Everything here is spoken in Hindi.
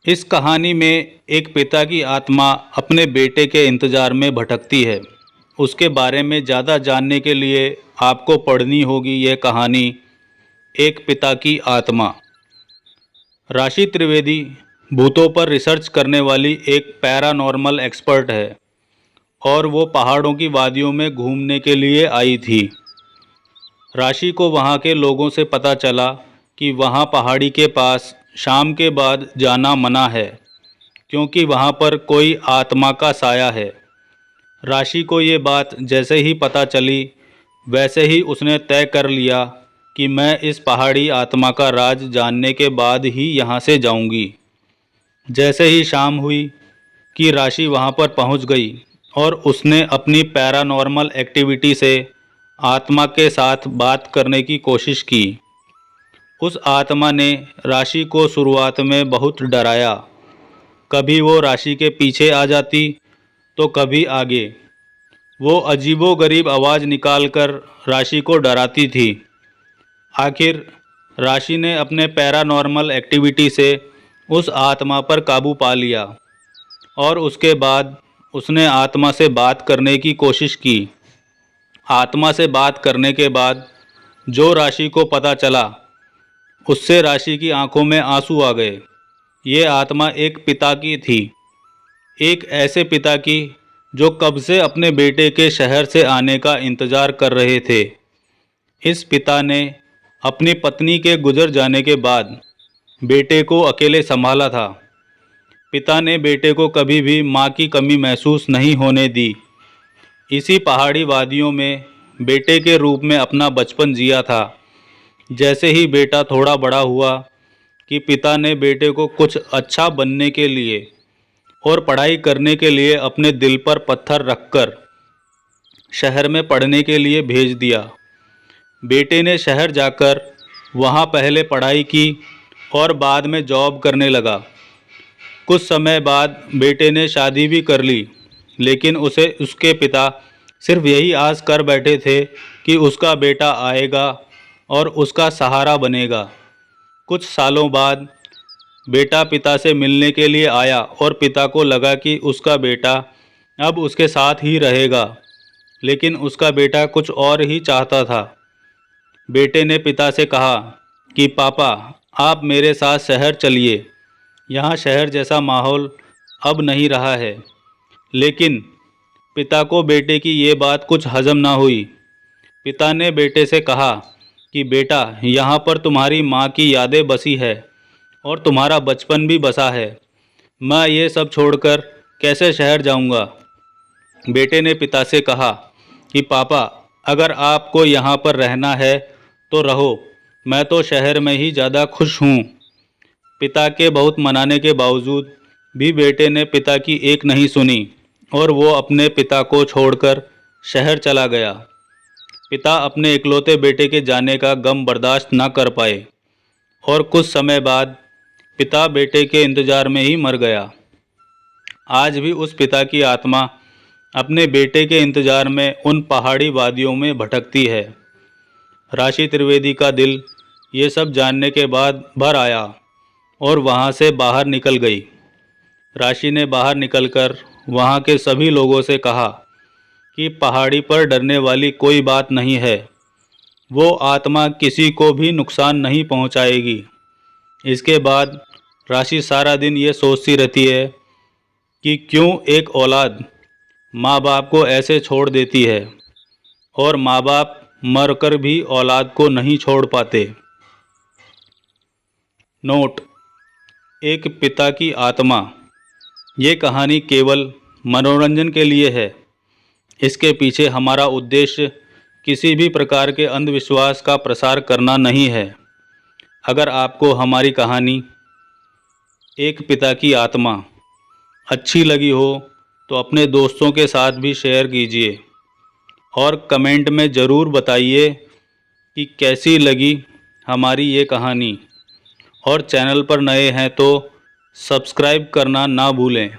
इस कहानी में एक पिता की आत्मा अपने बेटे के इंतज़ार में भटकती है। उसके बारे में ज़्यादा जानने के लिए आपको पढ़नी होगी यह कहानी, एक पिता की आत्मा। राशि त्रिवेदी भूतों पर रिसर्च करने वाली एक पैरानॉर्मल एक्सपर्ट है और वो पहाड़ों की वादियों में घूमने के लिए आई थी। राशि को वहाँ के लोगों से पता चला कि वहाँ पहाड़ी के पास शाम के बाद जाना मना है, क्योंकि वहाँ पर कोई आत्मा का साया है। राशि को ये बात जैसे ही पता चली, वैसे ही उसने तय कर लिया कि मैं इस पहाड़ी आत्मा का राज जानने के बाद ही यहाँ से जाऊँगी। जैसे ही शाम हुई कि राशि वहाँ पर पहुँच गई और उसने अपनी पैरानॉर्मल एक्टिविटी से आत्मा के साथ बात करने की कोशिश की। उस आत्मा ने राशि को शुरुआत में बहुत डराया। कभी वो राशि के पीछे आ जाती तो कभी आगे। वो अजीबोगरीब आवाज़ निकालकर राशि को डराती थी। आखिर राशि ने अपने पैरानॉर्मल एक्टिविटी से उस आत्मा पर काबू पा लिया और उसके बाद उसने आत्मा से बात करने की कोशिश की। आत्मा से बात करने के बाद जो राशि को पता चला, उससे राशि की आंखों में आंसू आ गए। ये आत्मा एक पिता की थी, एक ऐसे पिता की जो कब से अपने बेटे के शहर से आने का इंतज़ार कर रहे थे। इस पिता ने अपनी पत्नी के गुजर जाने के बाद बेटे को अकेले संभाला था। पिता ने बेटे को कभी भी माँ की कमी महसूस नहीं होने दी। इसी पहाड़ी वादियों में बेटे के रूप में अपना बचपन जिया था। जैसे ही बेटा थोड़ा बड़ा हुआ कि पिता ने बेटे को कुछ अच्छा बनने के लिए और पढ़ाई करने के लिए अपने दिल पर पत्थर रखकर शहर में पढ़ने के लिए भेज दिया। बेटे ने शहर जाकर वहाँ पहले पढ़ाई की और बाद में जॉब करने लगा। कुछ समय बाद बेटे ने शादी भी कर ली, लेकिन उसे उसके पिता सिर्फ यही आस कर बैठे थे कि उसका बेटा आएगा और उसका सहारा बनेगा। कुछ सालों बाद बेटा पिता से मिलने के लिए आया और पिता को लगा कि उसका बेटा अब उसके साथ ही रहेगा, लेकिन उसका बेटा कुछ और ही चाहता था। बेटे ने पिता से कहा कि पापा, आप मेरे साथ शहर चलिए, यहाँ शहर जैसा माहौल अब नहीं रहा है। लेकिन पिता को बेटे की ये बात कुछ हजम ना हुई। पिता ने बेटे से कहा कि बेटा, यहाँ पर तुम्हारी माँ की यादें बसी है और तुम्हारा बचपन भी बसा है। मैं ये सब छोड़कर कैसे शहर जाऊँगा। बेटे ने पिता से कहा कि पापा, अगर आपको यहाँ पर रहना है तो रहो, मैं तो शहर में ही ज़्यादा खुश हूँ। पिता के बहुत मनाने के बावजूद भी बेटे ने पिता की एक नहीं सुनी और वो अपने पिता को छोड़कर शहर चला गया। पिता अपने इकलौते बेटे के जाने का गम बर्दाश्त न कर पाए और कुछ समय बाद पिता बेटे के इंतज़ार में ही मर गया। आज भी उस पिता की आत्मा अपने बेटे के इंतज़ार में उन पहाड़ी वादियों में भटकती है। राशि त्रिवेदी का दिल ये सब जानने के बाद भर आया और वहाँ से बाहर निकल गई। राशि ने बाहर निकलकर वहाँ के सभी लोगों से कहा कि पहाड़ी पर डरने वाली कोई बात नहीं है। वो आत्मा किसी को भी नुकसान नहीं पहुँचाएगी। इसके बाद राशि सारा दिन ये सोचती रहती है कि क्यों एक औलाद माँ बाप को ऐसे छोड़ देती है और माँ बाप मरकर भी औलाद को नहीं छोड़ पाते। नोट: एक पिता की आत्मा। ये कहानी केवल मनोरंजन के लिए है। इसके पीछे हमारा उद्देश्य किसी भी प्रकार के अंधविश्वास का प्रसार करना नहीं है। अगर आपको हमारी कहानी एक पिता की आत्मा अच्छी लगी हो तो अपने दोस्तों के साथ भी शेयर कीजिए और कमेंट में ज़रूर बताइए कि कैसी लगी हमारी ये कहानी। और चैनल पर नए हैं तो सब्सक्राइब करना ना भूलें।